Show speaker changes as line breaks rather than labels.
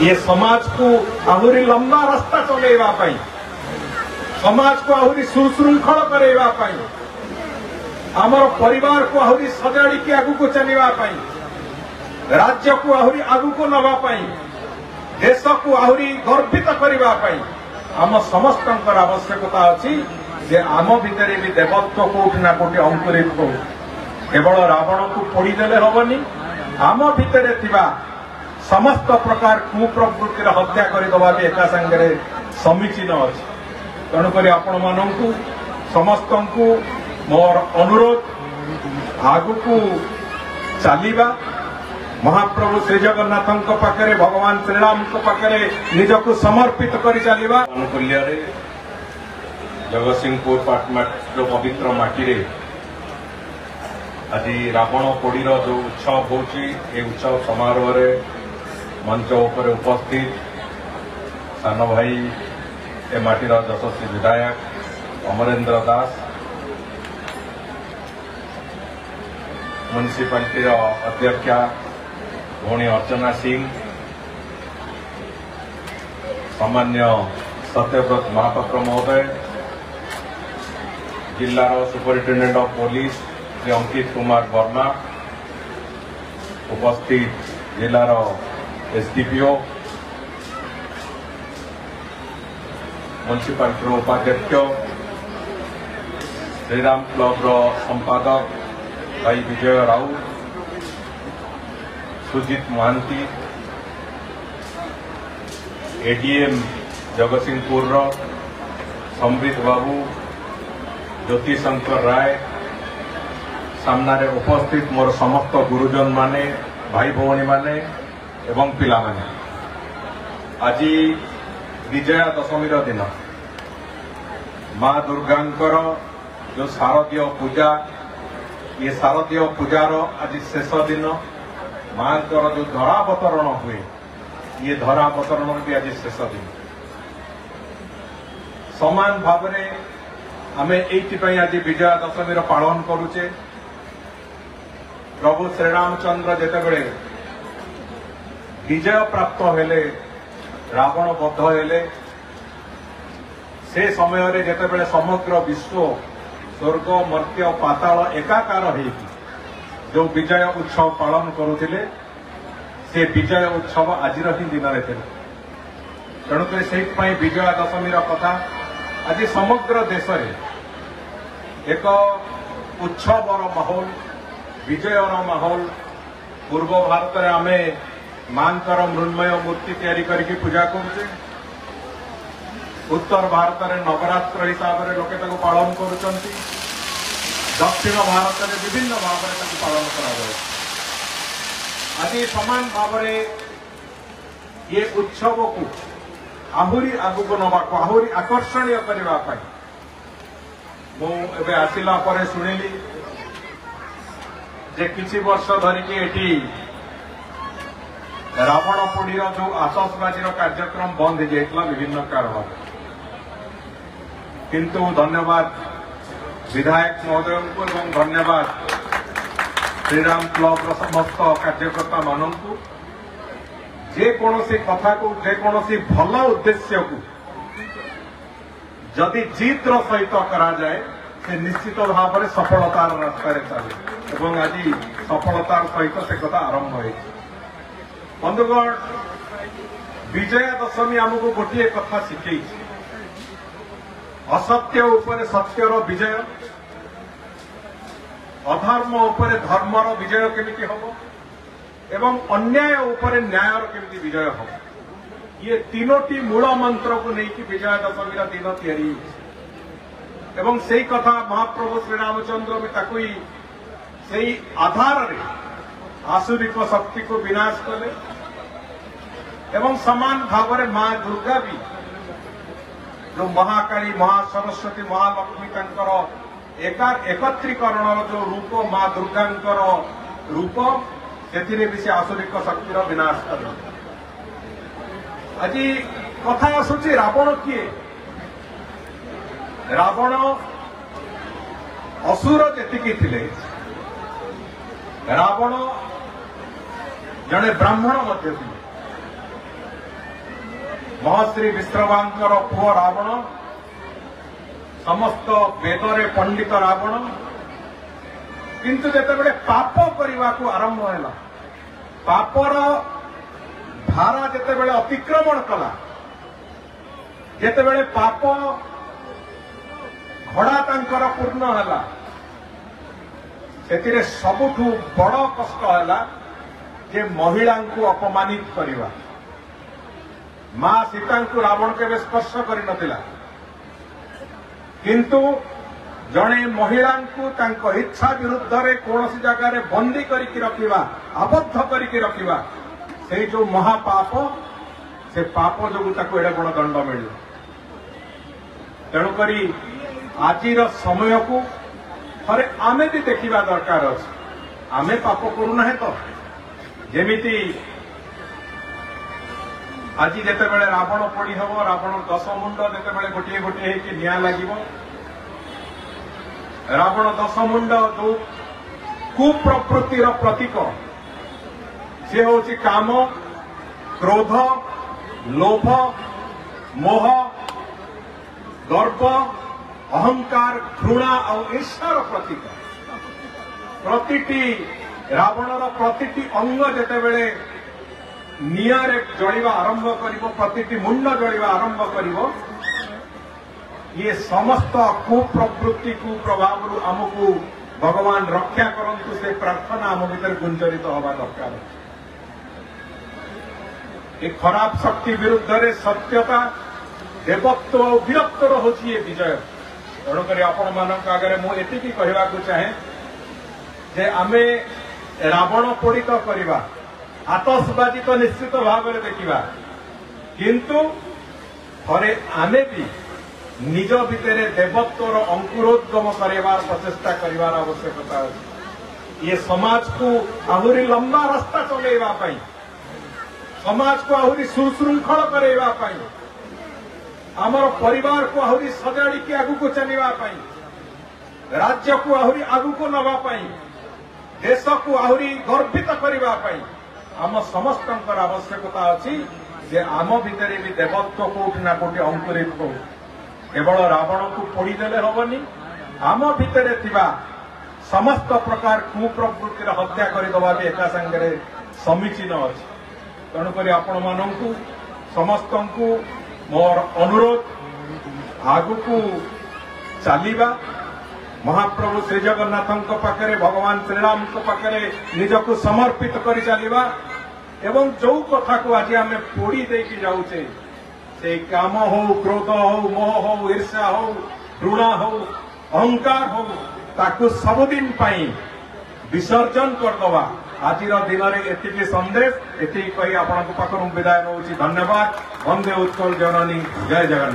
ये समाज को आहुरी लंबा रास्ता चलेवा पाई, समाज को आहुरी सुशृंखल करेवा पाई, आमर परिवार को आहुरी सजाड़ी के आगु को चलवा पाई, राज्य को आहुरी आगु को नवा पाई, देश को आहुरी गर्वित करवा पाई आम समस्तंकर आवश्यकता अच्छी जे आम भितर भी देवत्व कोटि ना कोटि अंकुरित हो। केवल रावण को पोड़ीदेले हबनी, आम भितर थिबा समस्त प्रकार कुप्रवृत्तिर हत्या करदवा भी एका संगे समीचीन अच्छे। तेणुक आपण मानू समस्त को मोर अनुरोध आगु चलवा महाप्रभु श्री जगन्नाथ पाखे भगवान श्रीराम पाखे निजक समर्पित कर चलवा। अनुकूल्य जगतसिंहपुर पाटमाट पवित्र माटी आज रावण पोड़ीर जो उत्सव होची उत्सव समारोह मंच उपर उपस्थित सान भाई ए माटीर यशस्वी विधायक अमरेंद्र दास, म्युनिसिपालिटी अध्यक्षा भौणी अर्चना सिंह, सामान्य सत्यव्रत महापात्र महोदय, जिलार superintendent of police Shri Ankit Kumar Verma, उपस्थित जिलार एसडीपीओ, म्युनिसिपालिटी उपाध्यक्ष, श्रीराम क्लब संपादक भाई विजय राउत, सुजित महांती, एडीएम जगतसिंहपुर समृद्ध बाबू, ज्योति शंकर राय, सामने उपस्थित मोर समस्त गुरुजन माने, भाई भौणी माने एवं पिला माने, आज विजया दशमी दिन माँ दुर्गांकर जो शारदीय पूजा, ये शारदीय पूजार आज शेष दिन माँ जो धरावतरण हुए ये धरावतरण भी आज शेष दिन समान भाव में आम ये आज विजया दशमी पालन करुचे। प्रभु श्रीरामचंद्र जितेबले विजय प्राप्त हेले, रावण बद्ध हेले, से समय जितेबले समग्र विश्व स्वर्ग मर्त्य पाताल एकाकार हो जो विजय उत्सव पालन करुले से विजय उत्सव आज ही दिन में थे। तेणुक से विजया दशमी कथा आज समग्र देश में एक उत्सवर माहौल, विजयर माहौल। पूर्व भारत में आमे मांकर मृण्मय मूर्ति तैयारी करके पूजा करुचे, उत्तर भारत में नवरात्र हिसाब से लोके ताको पालन करुचंती, दक्षिण भारत में विभिन्न भाव में पालन करा। आज समान भाव ये उत्सव को आहुरी आगुक नवा आहुरी आकर्षणीय करने मुझे आसला पर शुणिली जे किसी वर्ष धरिकी एटी रावण पोड़ीर जो आतशबाजी कार्यक्रम बंद हो जाता विभिन्न कारण, किंतु धन्यवाद विधायक महोदय को एवं धन्यवाद श्रीराम क्लब समस्त कार्यकर्ता मानू जेकोसी कथा को जेकोसी भल उद्देश्य को जदि जीतर सहित करा जाए से निश्चित भाव में सफलतार रास्ता चले। आज सफलतार सहित से कथा आरंभ हो। बंधुगण, विजया दशमी आमको गोटे कथा शिखे, असत्य उपरे सत्यर विजय, अधर्म उपरे धर्मर विजय केमिति हबो एवं अन्याय उपरे न्यायर केमिति विजय हबो। ये तीनोटी मूल मंत्र को लेकिन विजया दशमी दिन तैयारी एवं से कथा महाप्रभु श्रीरामचंद्र भी ताकू से आधार रे आसुरिक शक्ति को विनाश कले एवं समान भाव में मां दुर्गा भी जो महाकाली महासरस्वती महालक्ष्मी एकत्रीकरण जो रूप मां दुर्गांकर रूप से भी से आसुरिक शक्तिर विनाश कर। आज कथा आसूची रावण किए, रावण असुर जेतिकी थिले, रावण जड़े ब्राह्मण मध्य थिले। महर्षि विश्रवांकर पुओ रावण समस्त वेदरे पंडित रावण किंतु जेतेबेले पाप करने को आरंभ है पापर धारा जेतेबेले अतिक्रमण कला जेतेबेले पाप घड़ा तांकर पूर्ण है से सबुठु बड़ कष्ट है जे महिला को अपमानित करवा मां सीता को रावण के स्पर्श कर नथिला किंतु जड़े महिला को तांको इच्छा विरुद्ध रे कौन सी जगह बंदी करके रखिबा आबद्ध करके रखिबा से जो महापाप से पाप जो ताको एडे बड़ दंड मिल तेणुक आजिर समय को थरे आमे भी देखा दरकार अच्छे आमे पाप करूना तो जेमिति आज जिते बड़े रावण पड़ी हम रावण 10 मुंड जिते गोटे गोटे निया लगे रावण 10 मुंड जो कुप्रवृत्तिर प्रतीक सी हूँ काम क्रोध लोभ मोह गर्व अहंकार घृणा और ईर्षार प्रतीक प्रतिटी रावणर प्रतिटी अंग जेतेबेले निआरे जलिवा आरंभ करिवो प्रतिटी मुंड जलिवा आरंभ करिवो ये समस्त कुप्रवृत्ति कुप्रभाव आमको भगवान रक्षा करंतु से प्रार्थना आम भीतर गुंजरित हवा दरकार ये खराब शक्ति विरुद्ध रे सत्यता देवत्व और वीरत्वर होची ये विजय तेणुक आपण मानक आगे मुझे कहवा चाहे जे आमे रावण पीड़ित करवा आतसबाजी तो निश्चित भाव में देखा किंतु थरे आमे भी निज भितर देवत्वर अंकुरोद्गम करार प्रचेषा करार आवश्यकता अच्छी ये समाज को आहरी लंबा रास्ता चलैवाई समाज को आहरी सुशृंखल करवाई आमर परिवार को आहरी सजाड़ी के आगु को चलवाई राज्य को आहरी आगु को नवाई देश को आहरी गर्वित करने आम समस्त आवश्यकता अच्छी जे आम भितर भी देवत्व कोटि ना कोटि अंकुरित हो केवल रावण को पोड़ीदेले हेनी आम भितर थिबा समस्त प्रकार कुप्रवृत्तिर हत्या करदवा भी एका संगे समीचीन अच्छी तेणुक आपण मानू समस्त को मोर अनुरोध आगु को चलवा महाप्रभु श्री जगन्नाथ पाखे भगवान श्रीराम पाखे निजक समर्पित कर चलवा एवं जो कथा को आज आम पोड़ी देकी जाऊे से काम हो क्रोध हो मोह हो ईर्षा हो घृणा हो अहंकार हो ताकू सबुदिन विसर्जन करदवा आज दिन में एति संदेश एति कही आपण पाखर विदाय नौ धन्यवाद। वंदे उत्कल जननी जय जगन्नाथ।